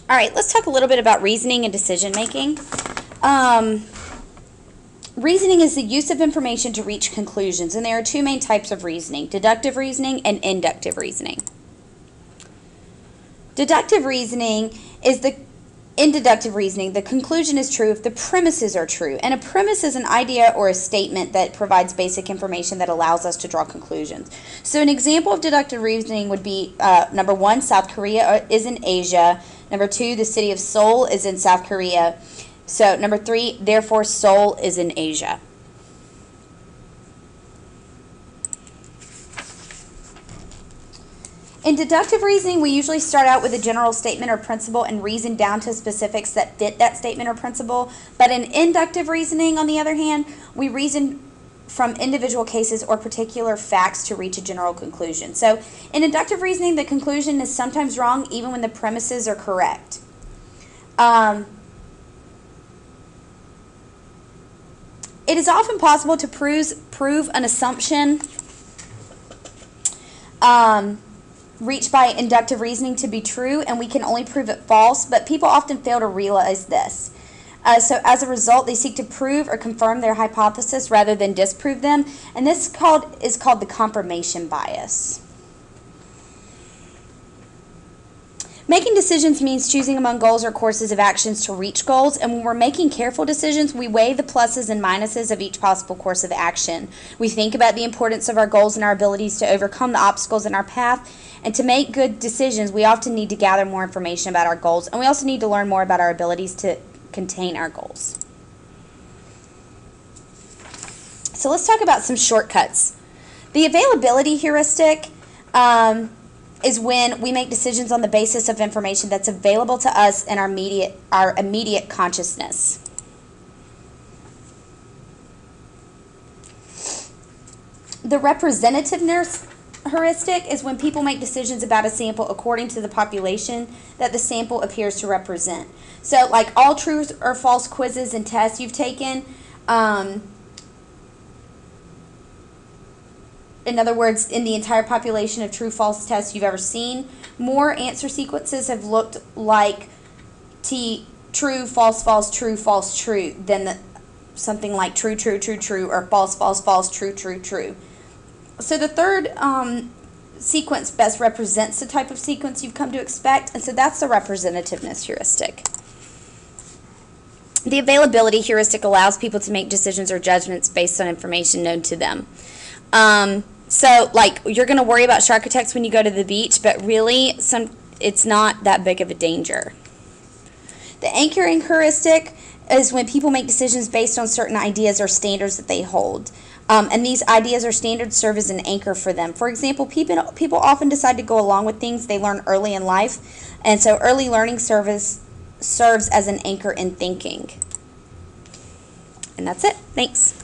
All right, let's talk a little bit about reasoning and decision making. Reasoning is the use of information to reach conclusions, and there are two main types of reasoning: deductive reasoning and inductive reasoning. Deductive reasoning is in deductive reasoning, the conclusion is true if the premises are true. And a premise is an idea or a statement that provides basic information that allows us to draw conclusions. So an example of deductive reasoning would be, number one, South Korea is in Asia. Number two, the city of Seoul is in South Korea. So number three, therefore Seoul is in Asia. In deductive reasoning, we usually start out with a general statement or principle and reason down to specifics that fit that statement or principle. But in inductive reasoning, on the other hand, we reason from individual cases or particular facts to reach a general conclusion. So in inductive reasoning, the conclusion is sometimes wrong even when the premises are correct. It is often possible to prove an assumption reached by inductive reasoning to be true, and we can only prove it false, but people often fail to realize this. So as a result, they seek to prove or confirm their hypothesis rather than disprove them, and this is called the confirmation bias. Making decisions means choosing among goals or courses of actions to reach goals, and when we're making careful decisions, we weigh the pluses and minuses of each possible course of action. We think about the importance of our goals and our abilities to overcome the obstacles in our path, and to make good decisions, we often need to gather more information about our goals, and we also need to learn more about our abilities to contain our goals. So let's talk about some shortcuts. The availability heuristic is when we make decisions on the basis of information that's available to us in our immediate consciousness. The representativeness heuristic is when people make decisions about a sample according to the population that the sample appears to represent. So like all true or false quizzes and tests you've taken, in other words, in the entire population of true-false tests you've ever seen, more answer sequences have looked like true, false, false, true, false, true than something like true, true, true, true, or false, false, false, true, true, true. So the third sequence best represents the type of sequence you've come to expect, and so that's the representativeness heuristic. The availability heuristic allows people to make decisions or judgments based on information known to them. So, like, you're going to worry about shark attacks when you go to the beach, but really, it's not that big of a danger. The anchoring heuristic is when people make decisions based on certain ideas or standards that they hold. And these ideas or standards serve as an anchor for them. For example, people often decide to go along with things they learn early in life, and so early learning serves as an anchor in thinking. And that's it. Thanks.